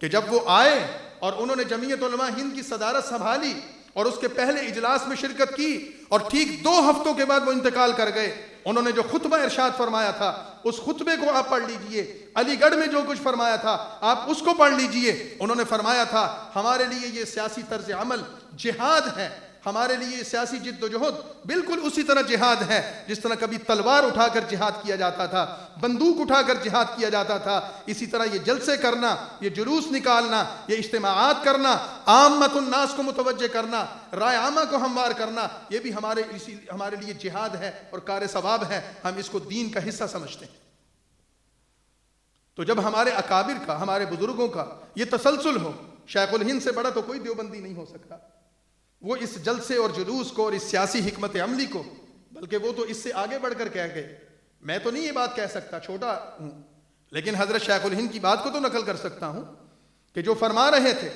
کہ جب وہ آئے اور انہوں نے جمعیت علماء ہند کی صدارت سنبھالی اور اس کے پہلے اجلاس میں شرکت کی اور ٹھیک 2 ہفتوں کے بعد وہ انتقال کر گئے، انہوں نے جو خطبہ ارشاد فرمایا تھا اس خطبے کو آپ پڑھ لیجئے، علی گڑھ میں جو کچھ فرمایا تھا آپ اس کو پڑھ لیجئے۔ انہوں نے فرمایا تھا ہمارے لیے یہ سیاسی طرز عمل جہاد ہے، ہمارے لیے یہ سیاسی جد و جہد بالکل اسی طرح جہاد ہے جس طرح کبھی تلوار اٹھا کر جہاد کیا جاتا تھا، بندوق اٹھا کر جہاد کیا جاتا تھا، اسی طرح یہ جلسے کرنا، یہ جلوس نکالنا، یہ اجتماعات کرنا، عامت الناس کو متوجہ کرنا، رائے عامہ کو ہموار کرنا، یہ بھی ہمارے لیے جہاد ہے اور کار ثواب ہے، ہم اس کو دین کا حصہ سمجھتے ہیں۔ تو جب ہمارے اکابر کا، ہمارے بزرگوں کا یہ تسلسل ہو، شیخ الہند سے بڑا تو کوئی دیوبندی نہیں ہو سکتا، وہ اس جلسے اور جلوس کو اور اس سیاسی حکمت عملی کو، بلکہ وہ تو اس سے آگے بڑھ کر کہہ گئے، میں تو نہیں یہ بات کہہ سکتا، چھوٹا ہوں، لیکن حضرت شیخ الہند کی بات کو تو نقل کر سکتا ہوں کہ جو فرما رہے تھے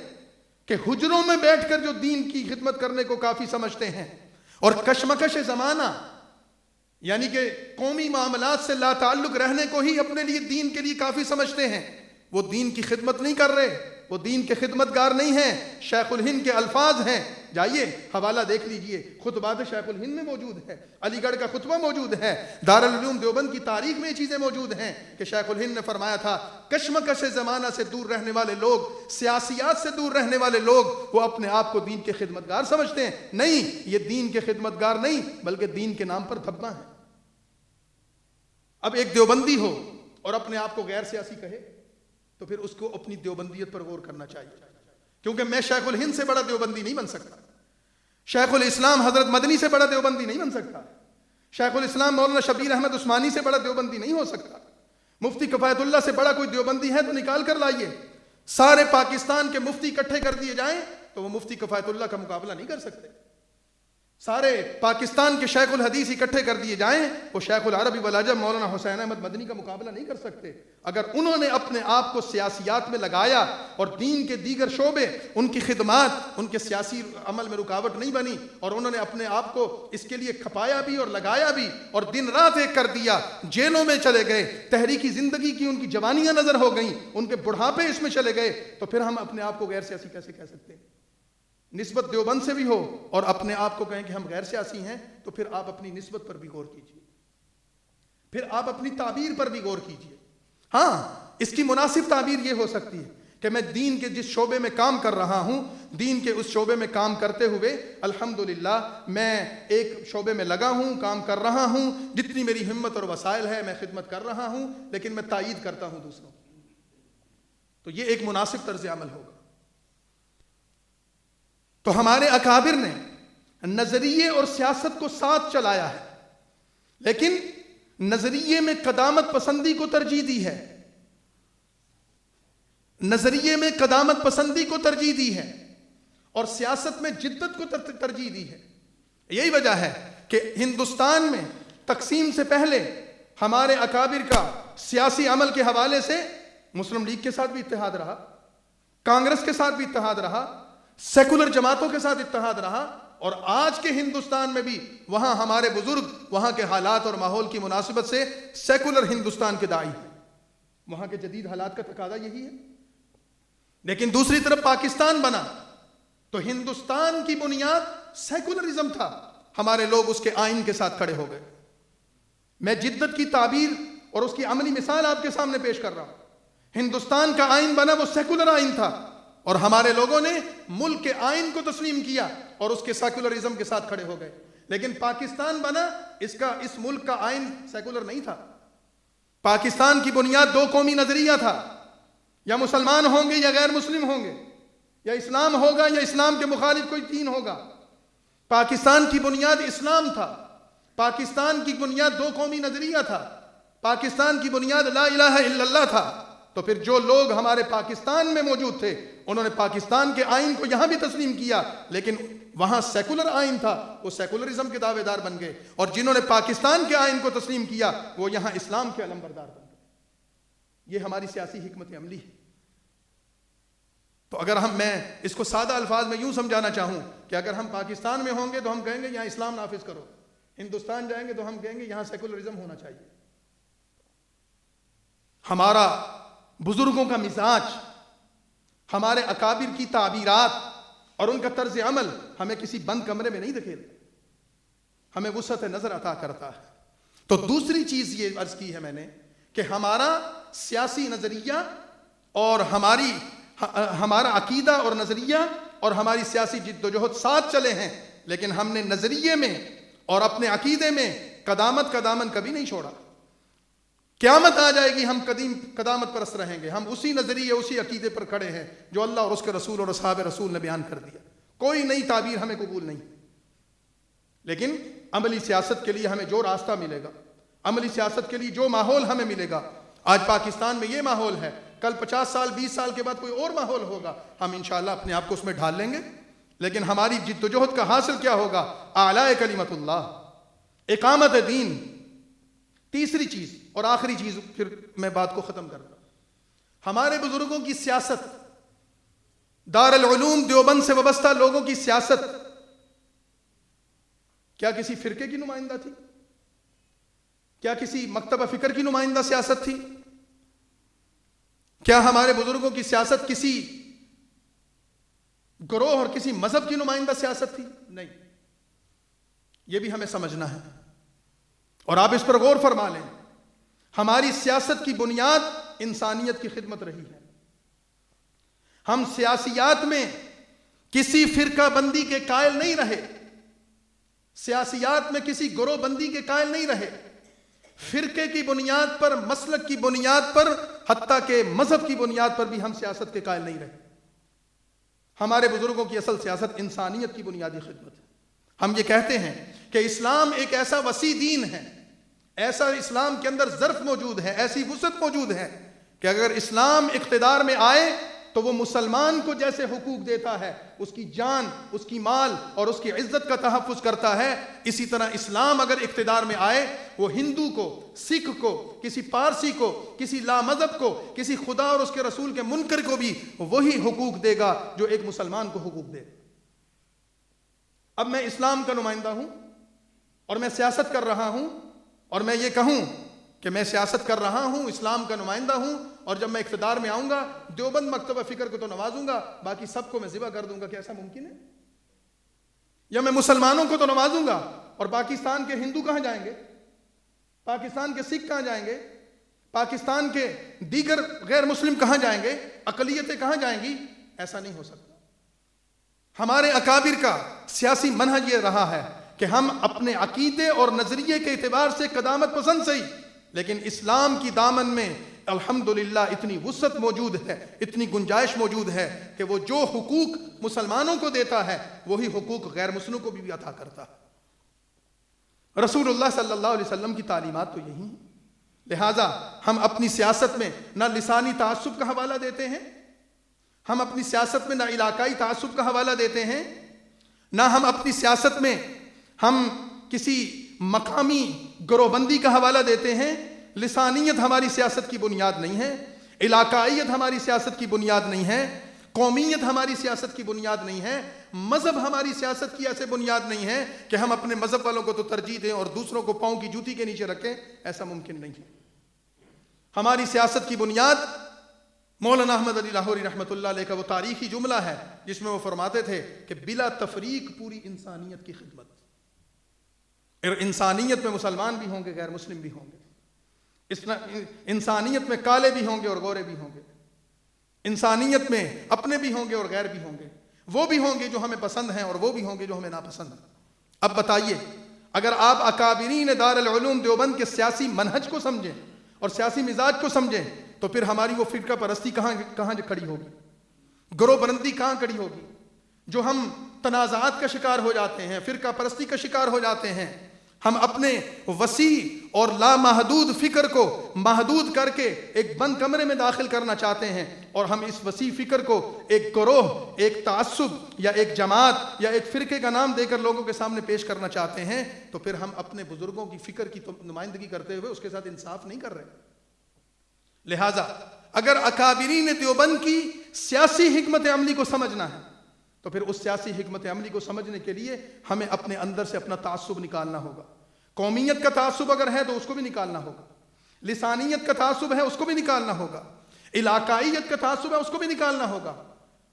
کہ حجروں میں بیٹھ کر جو دین کی خدمت کرنے کو کافی سمجھتے ہیں اور کشمکش زمانہ یعنی کہ قومی معاملات سے لا تعلق رہنے کو ہی اپنے لیے دین کے لیے کافی سمجھتے ہیں، وہ دین کی خدمت نہیں کر رہے، وہ دین کے خدمتگار نہیں ہیں۔ شیخ الہند کے الفاظ ہیں، جائیے حوالہ دیکھ لیجئے، خطبات شیخ الہند میں موجود ہے، علی گڑھ کا خطبہ موجود ہے، دارالعلوم دیوبند کی تاریخ میں یہ چیزیں موجود ہیں کہ شیخ الہند نے فرمایا تھا کشمکش زمانہ سے دور رہنے والے لوگ، سیاسیات سے دور رہنے والے لوگ، وہ اپنے آپ کو دین کے خدمتگار سمجھتے ہیں، نہیں، یہ دین کے خدمتگار نہیں بلکہ دین کے نام پر دھبا ہے۔ اب ایک دیوبندی ہو اور اپنے آپ کو غیر سیاسی کہے تو پھر اس کو اپنی دیوبندیت پر غور کرنا چاہیے، کیونکہ میں شیخ الہند سے بڑا دیوبندی نہیں بن سکتا، شیخ الاسلام حضرت مدنی سے بڑا دیوبندی نہیں بن سکتا، شیخ الاسلام مولانا شبیر احمد عثمانی سے بڑا دیوبندی نہیں ہو سکتا، مفتی کفایت اللہ سے بڑا کوئی دیوبندی ہے تو نکال کر لائیے، سارے پاکستان کے مفتی اکٹھے کر دیے جائیں تو وہ مفتی کفایت اللہ کا مقابلہ نہیں کر سکتے، سارے پاکستان کے شیخ الحدیث اکٹھے کر دیے جائیں وہ شیخ العربی والعجم مولانا حسین احمد مدنی کا مقابلہ نہیں کر سکتے۔ اگر انہوں نے اپنے آپ کو سیاسیات میں لگایا اور دین کے دیگر شعبے، ان کی خدمات ان کے سیاسی عمل میں رکاوٹ نہیں بنی اور انہوں نے اپنے آپ کو اس کے لیے کھپایا بھی اور لگایا بھی اور دن رات ایک کر دیا، جیلوں میں چلے گئے، تحریکی زندگی کی ان کی جوانیاں نظر ہو گئیں، ان کے بڑھاپے اس میں چلے گئے، تو پھر ہم اپنے آپ کو غیر سیاسی کیسے کہہ سکتے ہیں؟ نسبت دیوبند سے بھی ہو اور اپنے آپ کو کہیں کہ ہم غیر سیاسی ہیں تو پھر آپ اپنی نسبت پر بھی غور کیجئے، پھر آپ اپنی تعبیر پر بھی غور کیجئے۔ ہاں، اس کی مناسب تعبیر یہ ہو سکتی ہے کہ میں دین کے جس شعبے میں کام کر رہا ہوں، دین کے اس شعبے میں کام کرتے ہوئے الحمدللہ میں ایک شعبے میں لگا ہوں، کام کر رہا ہوں، جتنی میری ہمت اور وسائل ہے میں خدمت کر رہا ہوں، لیکن میں تائید کرتا ہوں دوسروں کی، تو یہ ایک مناسب طرز عمل ہوگا۔ تو ہمارے اکابر نے نظریے اور سیاست کو ساتھ چلایا ہے، لیکن نظریے میں قدامت پسندی کو ترجیح دی ہے، نظریے میں قدامت پسندی کو ترجیح دی ہے اور سیاست میں جدت کو ترجیح دی ہے۔ یہی وجہ ہے کہ ہندوستان میں تقسیم سے پہلے ہمارے اکابر کا سیاسی عمل کے حوالے سے مسلم لیگ کے ساتھ بھی اتحاد رہا، کانگریس کے ساتھ بھی اتحاد رہا، سیکولر جماعتوں کے ساتھ اتحاد رہا، اور آج کے ہندوستان میں بھی وہاں ہمارے بزرگ وہاں کے حالات اور ماحول کی مناسبت سے سیکولر ہندوستان کے داعی ہیں، وہاں کے جدید حالات کا تقاضا یہی ہے۔ لیکن دوسری طرف پاکستان بنا تو ہندوستان کی بنیاد سیکولرزم تھا، ہمارے لوگ اس کے آئین کے ساتھ کھڑے ہو گئے۔ میں جدت کی تعبیر اور اس کی عملی مثال آپ کے سامنے پیش کر رہا ہوں۔ ہندوستان کا آئین بنا وہ سیکولر آئین تھا، اور ہمارے لوگوں نے ملک کے آئین کو تسلیم کیا اور اس کے سیکولرزم کے ساتھ کھڑے ہو گئے۔ لیکن پاکستان بنا، اس ملک کا آئین سیکولر نہیں تھا۔ پاکستان کی بنیاد دو قومی نظریہ تھا، یا مسلمان ہوں گے یا غیر مسلم ہوں گے، یا اسلام ہوگا یا اسلام کے مخالف کوئی دین ہوگا۔ پاکستان کی بنیاد اسلام تھا، پاکستان کی بنیاد دو قومی نظریہ تھا، پاکستان کی بنیاد لا الہ الا اللہ تھا۔ تو پھر جو لوگ ہمارے پاکستان میں موجود تھے انہوں نے پاکستان کے آئین کو یہاں بھی تسلیم کیا، لیکن وہاں سیکولر آئین تھا، وہ سیکولرزم کے دعوے دار بن گئے، اور جنہوں نے پاکستان کے آئین کو تسلیم کیا وہ یہاں اسلام کے علمبردار بن گئے۔ یہ ہماری سیاسی حکمت عملی ہے۔ تو اگر میں اس کو سادہ الفاظ میں یوں سمجھانا چاہوں کہ اگر ہم پاکستان میں ہوں گے تو ہم کہیں گے یہاں اسلام نافذ کرو، ہندوستان جائیں گے تو ہم کہیں گے یہاں سیکولرزم ہونا چاہیے۔ ہمارا بزرگوں کا مزاج، ہمارے اکابر کی تعبیرات اور ان کا طرز عمل ہمیں کسی بند کمرے میں نہیں دھکیلتا، ہمیں وسعت نظر عطا کرتا ہے۔ تو دوسری چیز یہ عرض کی ہے میں نے کہ ہمارا سیاسی نظریہ اور ہمارا عقیدہ اور نظریہ اور ہماری سیاسی جد و جہد ساتھ چلے ہیں، لیکن ہم نے نظریے میں اور اپنے عقیدے میں قدامت کا دامن کبھی نہیں چھوڑا۔ قیامت آ جائے گی ہم قدامت پرست رہیں گے، ہم اسی نظریے اسی عقیدے پر کھڑے ہیں جو اللہ اور اس کے رسول اور اصحاب رسول نے بیان کر دیا۔ کوئی نئی تعبیر ہمیں قبول نہیں، لیکن عملی سیاست کے لیے ہمیں جو راستہ ملے گا، عملی سیاست کے لیے جو ماحول ہمیں ملے گا، آج پاکستان میں یہ ماحول ہے، کل 50 سال 20 سال کے بعد کوئی اور ماحول ہوگا، ہم انشاءاللہ اپنے آپ کو اس میں ڈھال لیں گے۔ لیکن ہماری جد و جہد کا حاصل کیا ہوگا؟ اعلاء کلمت اللہ، اقامت دین۔ تیسری چیز اور آخری چیز، پھر میں بات کو ختم کرتا ہوں۔ ہمارے بزرگوں کی سیاست، دارالعلوم دیوبند سے وابستہ لوگوں کی سیاست کیا کسی فرقے کی نمائندہ تھی؟ کیا کسی مکتبہ فکر کی نمائندہ سیاست تھی؟ کیا ہمارے بزرگوں کی سیاست کسی گروہ اور کسی مذہب کی نمائندہ سیاست تھی؟ نہیں، یہ بھی ہمیں سمجھنا ہے اور آپ اس پر غور فرما لیں۔ ہماری سیاست کی بنیاد انسانیت کی خدمت رہی ہے۔ ہم سیاسیات میں کسی فرقہ بندی کے قائل نہیں رہے، سیاسیات میں کسی گروہ بندی کے قائل نہیں رہے، فرقے کی بنیاد پر، مسلک کی بنیاد پر، حتیٰ کہ مذہب کی بنیاد پر بھی ہم سیاست کے قائل نہیں رہے۔ ہمارے بزرگوں کی اصل سیاست انسانیت کی بنیادی خدمت ہے۔ ہم یہ کہتے ہیں کہ اسلام ایک ایسا وسیع دین ہے، ایسا اسلام کے اندر ظرف موجود ہے، ایسی وسعت موجود ہے کہ اگر اسلام اقتدار میں آئے تو وہ مسلمان کو جیسے حقوق دیتا ہے، اس کی جان، اس کی مال اور اس کی عزت کا تحفظ کرتا ہے، اسی طرح اسلام اگر اقتدار میں آئے وہ ہندو کو، سکھ کو، کسی پارسی کو، کسی لامذہب کو، کسی خدا اور اس کے رسول کے منکر کو بھی وہی حقوق دے گا جو ایک مسلمان کو حقوق دے۔ اب میں اسلام کا نمائندہ ہوں اور میں سیاست کر رہا ہوں، اور میں یہ کہوں کہ میں سیاست کر رہا ہوں، اسلام کا نمائندہ ہوں، اور جب میں اقتدار میں آؤں گا دیوبند مکتبہ فکر کو تو نوازوں گا، باقی سب کو میں ذبح کر دوں گا، کیا ایسا ممکن ہے؟ یا میں مسلمانوں کو تو نوازوں گا اور پاکستان کے ہندو کہاں جائیں گے؟ پاکستان کے سکھ کہاں جائیں گے؟ پاکستان کے دیگر غیر مسلم کہاں جائیں گے؟ اقلیتیں کہاں جائیں گی؟ ایسا نہیں ہو سکتا۔ ہمارے اکابر کا سیاسی منہج یہ رہا ہے کہ ہم اپنے عقیدے اور نظریے کے اعتبار سے قدامت پسند صحیح، لیکن اسلام کی دامن میں الحمدللہ اتنی وسعت موجود ہے، اتنی گنجائش موجود ہے کہ وہ جو حقوق مسلمانوں کو دیتا ہے وہی حقوق غیر مسلموں کو بھی عطا کرتا ہے۔ رسول اللہ صلی اللہ علیہ وسلم کی تعلیمات تو یہی ہیں۔ لہٰذا ہم اپنی سیاست میں نہ لسانی تعصب کا حوالہ دیتے ہیں، ہم اپنی سیاست میں نہ علاقائی تعصب کا حوالہ دیتے ہیں، نہ ہم اپنی سیاست میں ہم کسی مقامی گروہ بندی کا حوالہ دیتے ہیں۔ لسانیت ہماری سیاست کی بنیاد نہیں ہے، علاقائیت ہماری سیاست کی بنیاد نہیں ہے، قومیت ہماری سیاست کی بنیاد نہیں ہے، مذہب ہماری سیاست کی ایسے بنیاد نہیں ہے کہ ہم اپنے مذہب والوں کو تو ترجیح دیں اور دوسروں کو پاؤں کی جوتی کے نیچے رکھیں، ایسا ممکن نہیں ہے۔ ہماری سیاست کی بنیاد مولانا احمد علی لاہوری رحمۃ اللہ علیہ کا وہ تاریخی جملہ ہے جس میں وہ فرماتے تھے کہ بلا تفریق پوری انسانیت کی خدمت۔ انسانیت میں مسلمان بھی ہوں گے، غیر مسلم بھی ہوں گے، انسانیت میں کالے بھی ہوں گے اور گورے بھی ہوں گے، انسانیت میں اپنے بھی ہوں گے اور غیر بھی ہوں گے، وہ بھی ہوں گے جو ہمیں پسند ہیں اور وہ بھی ہوں گے جو ہمیں ناپسند ہیں۔ اب بتائیے، اگر آپ اکابرین دارالعلوم دیوبند کے سیاسی منہج کو سمجھیں اور سیاسی مزاج کو سمجھیں تو پھر ہماری وہ فرقہ پرستی کہاں کھڑی ہوگی، گروہ بندی کہاں کھڑی ہوگی؟ جو ہم تنازعات کا شکار ہو جاتے ہیں، فرقہ پرستی کا شکار ہو جاتے ہیں، ہم اپنے وسیع اور لامحدود فکر کو محدود کر کے ایک بند کمرے میں داخل کرنا چاہتے ہیں، اور ہم اس وسیع فکر کو ایک گروہ، ایک تعصب یا ایک جماعت یا ایک فرقے کا نام دے کر لوگوں کے سامنے پیش کرنا چاہتے ہیں، تو پھر ہم اپنے بزرگوں کی فکر کی نمائندگی کرتے ہوئے اس کے ساتھ انصاف نہیں کر رہے۔ لہٰذا اگر اکابرین دیوبند کی سیاسی حکمت عملی کو سمجھنا ہے تو پھر اس سیاسی حکمت عملی کو سمجھنے کے لیے ہمیں اپنے اندر سے اپنا تعصب نکالنا ہوگا۔ قومیت کا تعصب اگر ہے تو اس کو بھی نکالنا ہوگا، لسانیت کا تعصب ہے اس کو بھی نکالنا ہوگا، علاقائیت کا تعصب ہے اس کو بھی نکالنا ہوگا،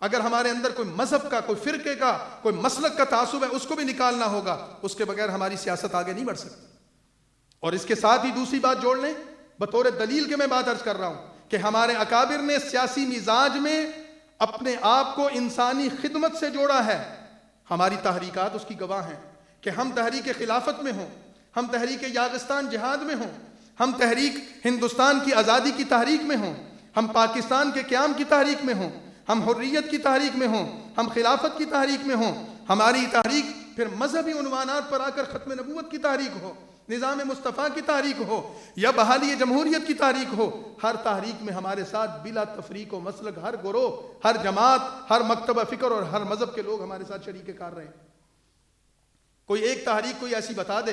اگر ہمارے اندر کوئی مذہب کا، کوئی فرقے کا، کوئی مسلک کا تعصب ہے اس کو بھی نکالنا ہوگا۔ اس کے بغیر ہماری سیاست آگے نہیں بڑھ سکتی۔ اور اس کے ساتھ ہی دوسری بات جوڑ لیں، بطور دلیل کے میں بات عرض کر رہا ہوں کہ ہمارے اکابر نے سیاسی مزاج میں اپنے آپ کو انسانی خدمت سے جوڑا ہے۔ ہماری تحریکات اس کی گواہ ہیں کہ ہم تحریک خلافت میں ہوں، ہم تحریک یاغستان جہاد میں ہوں، ہم تحریک ہندوستان کی آزادی کی تحریک میں ہوں، ہم پاکستان کے قیام کی تحریک میں ہوں، ہم حریت کی تحریک میں ہوں، ہم خلافت کی تحریک میں ہوں، ہماری تحریک پھر مذہبی عنوانات پر آ کر ختم نبوت کی تحریک ہو، نظام مصطفیٰ کی تحریک ہو یا بحالی جمہوریت کی تحریک ہو، ہر تحریک میں ہمارے ساتھ بلا تفریق و مسلک ہر گروہ، ہر جماعت، ہر مکتبہ فکر اور ہر مذہب کے لوگ ہمارے ساتھ شریک کار رہے ہیں۔ کوئی ایک تحریک کوئی ایسی بتا دے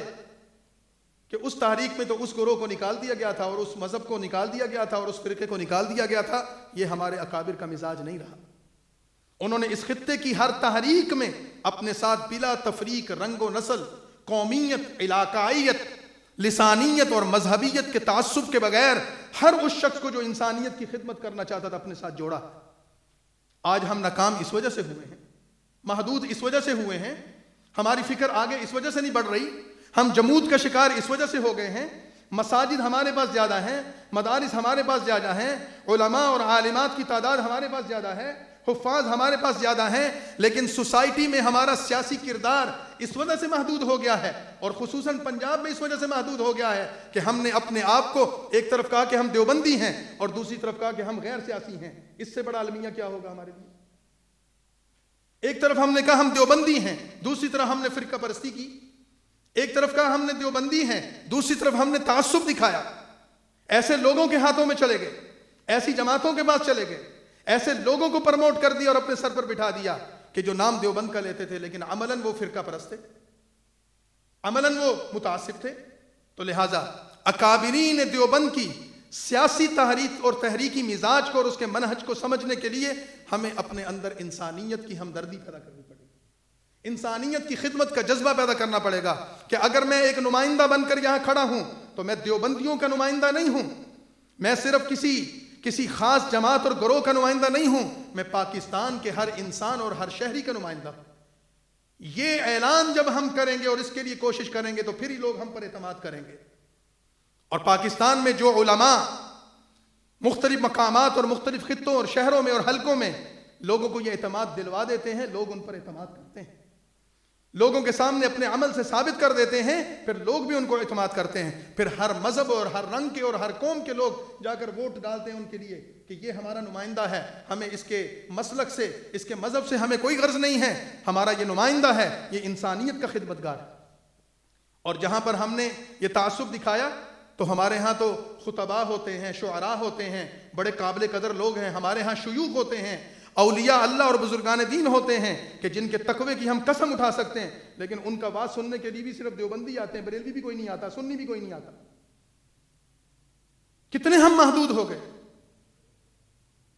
کہ اس تحریک میں تو اس گروہ کو نکال دیا گیا تھا اور اس مذہب کو نکال دیا گیا تھا اور اس فرقے کو نکال دیا گیا تھا، یہ ہمارے اکابر کا مزاج نہیں رہا۔ انہوں نے اس خطے کی ہر تحریک میں اپنے ساتھ بلا تفریق رنگ و نسل، قومیت، علاقائیت، لسانیت اور مذہبیت کے تعصب کے بغیر ہر اس شخص کو جو انسانیت کی خدمت کرنا چاہتا تھا اپنے ساتھ جوڑا۔ آج ہم ناکام اس وجہ سے ہوئے ہیں، محدود اس وجہ سے ہوئے ہیں، ہماری فکر آگے اس وجہ سے نہیں بڑھ رہی، ہم جمود کا شکار اس وجہ سے ہو گئے ہیں۔ مساجد ہمارے پاس زیادہ ہیں، مدارس ہمارے پاس زیادہ ہیں، علماء اور عالمات کی تعداد ہمارے پاس زیادہ ہے، حفاظ ہمارے پاس زیادہ ہیں، لیکن سوسائٹی میں ہمارا سیاسی کردار اس وجہ سے محدود ہو گیا ہے، اور خصوصاً پنجاب میں اس وجہ سے محدود ہو گیا ہے کہ ہم نے اپنے آپ کو ایک طرف کہا کہ ہم دیوبندی ہیں اور دوسری طرف کہا کہ ہم غیر سیاسی ہیں۔ اس سے بڑا المیہ کیا ہوگا ہمارے لیے؟ ایک طرف ہم نے کہا ہم دیوبندی ہیں، دوسری طرف ہم نے فرقہ پرستی کی، ایک طرف کہا ہم نے دیوبندی ہیں، دوسری طرف ہم نے تعصب دکھایا، ایسے لوگوں کے ہاتھوں میں چلے گئے، ایسی جماعتوں کے پاس چلے گئے، ایسے لوگوں کو پرموٹ کر دیا اور اپنے سر پر بٹھا دیا کہ جو نام دیوبند کا لیتے تھے لیکن عملاً وہ فرقہ پرست تھے، عملاً وہ متعصب تھے۔ تو لہٰذا اکابرین دیوبند کی سیاسی تحریک اور تحریکی مزاج کو اور اس کے منہج کو سمجھنے کے لیے ہمیں اپنے اندر انسانیت کی ہمدردی پیدا کرنی پڑے گی، انسانیت کی خدمت کا جذبہ پیدا کرنا پڑے گا کہ اگر میں ایک نمائندہ بن کر یہاں کھڑا ہوں تو میں دیوبندیوں کا نمائندہ نہیں ہوں، میں صرف کسی خاص جماعت اور گروہ کا نمائندہ نہیں ہوں، میں پاکستان کے ہر انسان اور ہر شہری کا نمائندہ ہوں۔ یہ اعلان جب ہم کریں گے اور اس کے لیے کوشش کریں گے تو پھر ہی لوگ ہم پر اعتماد کریں گے۔ اور پاکستان میں جو علماء مختلف مقامات اور مختلف خطوں اور شہروں میں اور حلقوں میں لوگوں کو یہ اعتماد دلوا دیتے ہیں، لوگ ان پر اعتماد کرتے ہیں، لوگوں کے سامنے اپنے عمل سے ثابت کر دیتے ہیں، پھر لوگ بھی ان کو اعتماد کرتے ہیں، پھر ہر مذہب اور ہر رنگ کے اور ہر قوم کے لوگ جا کر ووٹ ڈالتے ہیں ان کے لیے کہ یہ ہمارا نمائندہ ہے، ہمیں اس کے مسلک سے، اس کے مذہب سے ہمیں کوئی غرض نہیں ہے، ہمارا یہ نمائندہ ہے، یہ انسانیت کا خدمتگار ہے۔ اور جہاں پر ہم نے یہ تعصب دکھایا تو ہمارے ہاں تو خطباء ہوتے ہیں، شعراء ہوتے ہیں، بڑے قابل قدر لوگ ہیں، ہمارے ہاں شیوخ ہوتے ہیں، اولیاء اللہ اور بزرگان دین ہوتے ہیں کہ جن کے تقوی کی ہم قسم اٹھا سکتے ہیں، لیکن ان کا بات سننے کے لیے بھی صرف دیوبندی آتے ہیں، بریلوی بھی کوئی نہیں آتا، سنی بھی کوئی نہیں آتا۔ کتنے ہم محدود ہو گئے۔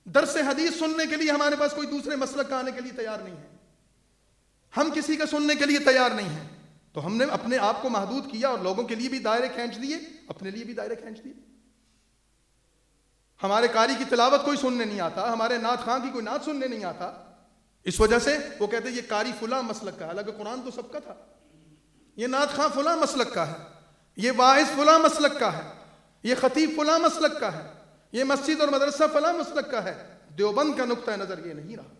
درس حدیث سننے کے لیے ہمارے پاس کوئی دوسرے مسلک کا آنے کے لیے تیار نہیں ہے، ہم کسی کا سننے کے لیے تیار نہیں ہیں، تو ہم نے اپنے آپ کو محدود کیا اور لوگوں کے لیے بھی دائرے کھینچ دیے، اپنے لیے بھی دائرے کھینچ دیے۔ ہمارے قاری کی تلاوت کوئی سننے نہیں آتا، ہمارے نعت خواں کی کوئی نعت سننے نہیں آتا، اس وجہ سے وہ کہتے ہیں یہ قاری فلاں مسلک کا ہے، حالانکہ قرآن تو سب کا تھا۔ یہ نعت خواں فلاں مسلک کا ہے، یہ واعظ فلاں مسلک کا ہے، یہ خطیب فلاں مسلک کا ہے، یہ مسجد اور مدرسہ فلاں مسلک کا ہے۔ دیوبند کا نقطہ نظر یہ نہیں رہا۔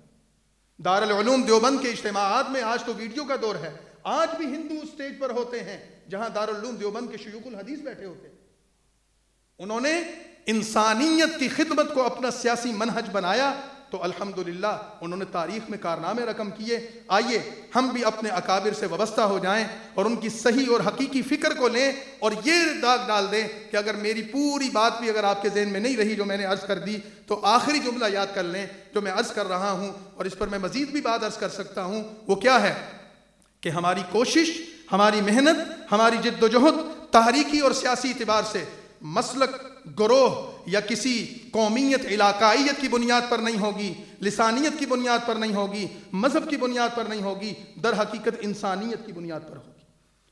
دارالعلوم دیوبند کے اجتماعات میں آج تو ویڈیو کا دور ہے، آج بھی ہندو اسٹیج پر ہوتے ہیں جہاں دارالعلوم دیوبند کے شیوخ الحدیث بیٹھے ہوتے ہیں۔ انہوں نے انسانیت کی خدمت کو اپنا سیاسی منہج بنایا تو الحمدللہ انہوں نے تاریخ میں کارنامے رقم کیے۔ آئیے ہم بھی اپنے اکابر سے وابستہ ہو جائیں اور ان کی صحیح اور حقیقی فکر کو لیں اور یہ داغ ڈال دیں کہ اگر میری پوری بات بھی اگر آپ کے ذہن میں نہیں رہی جو میں نے عرض کر دی تو آخری جملہ یاد کر لیں جو میں عرض کر رہا ہوں، اور اس پر میں مزید بھی بات عرض کر سکتا ہوں۔ وہ کیا ہے کہ ہماری کوشش، ہماری محنت، ہماری جد و جہد تحریکی اور سیاسی اعتبار سے مسلک، گروہ یا کسی قومیت، علاقائیت کی بنیاد پر نہیں ہوگی، لسانیت کی بنیاد پر نہیں ہوگی، مذہب کی بنیاد پر نہیں ہوگی، در حقیقت انسانیت کی بنیاد پر ہوگی۔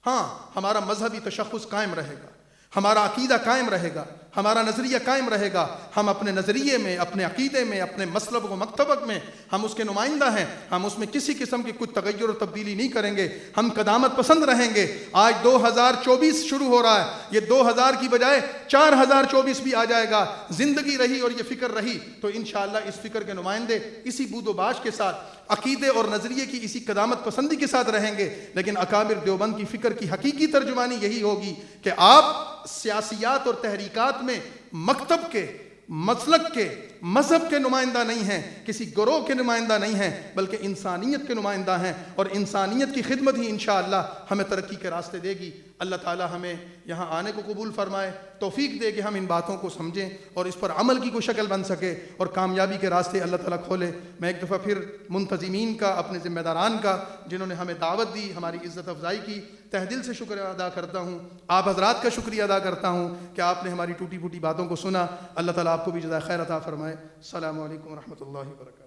ہاں، ہمارا مذہبی تشخص قائم رہے گا، ہمارا عقیدہ قائم رہے گا، ہمارا نظریہ قائم رہے گا، ہم اپنے نظریے میں، اپنے عقیدے میں، اپنے مسلب و مکتبت میں ہم اس کے نمائندہ ہیں، ہم اس میں کسی قسم کی کچھ تغیر و تبدیلی نہیں کریں گے، ہم قدامت پسند رہیں گے۔ آج 2024 شروع ہو رہا ہے، یہ 2000 کی بجائے 4024 بھی آ جائے گا، زندگی رہی اور یہ فکر رہی تو انشاءاللہ اس فکر کے نمائندے اسی بود و باش کے ساتھ، عقیدے اور نظریے کی اسی قدامت پسندی کے ساتھ رہیں گے۔ لیکن اکابر دیوبند کی فکر کی حقیقی ترجمانی یہی ہوگی کہ آپ سیاسیات اور تحریکات میں مکتب کے، مسلک کے، مذہب کے نمائندہ نہیں ہیں، کسی گروہ کے نمائندہ نہیں ہیں، بلکہ انسانیت کے نمائندہ ہیں، اور انسانیت کی خدمت ہی انشاءاللہ ہمیں ترقی کے راستے دے گی۔ اللہ تعالی ہمیں یہاں آنے کو قبول فرمائے، توفیق دے کہ ہم ان باتوں کو سمجھیں اور اس پر عمل کی کوئی شکل بن سکے اور کامیابی کے راستے اللہ تعالیٰ کھولے۔ میں ایک دفعہ پھر منتظمین کا، اپنے ذمہ داران کا، جنہوں نے ہمیں دعوت دی، ہماری عزت افزائی کی، تہ دل سے شکریہ ادا کرتا ہوں۔ آپ حضرات کا شکریہ ادا کرتا ہوں کہ آپ نے ہماری ٹوٹی پھوٹی باتوں کو سنا۔ اللہ تعالیٰ آپ کو بھی جزائے خیر عطا فرمائے۔ السلام علیکم ورحمۃ اللہ وبرکاتہ۔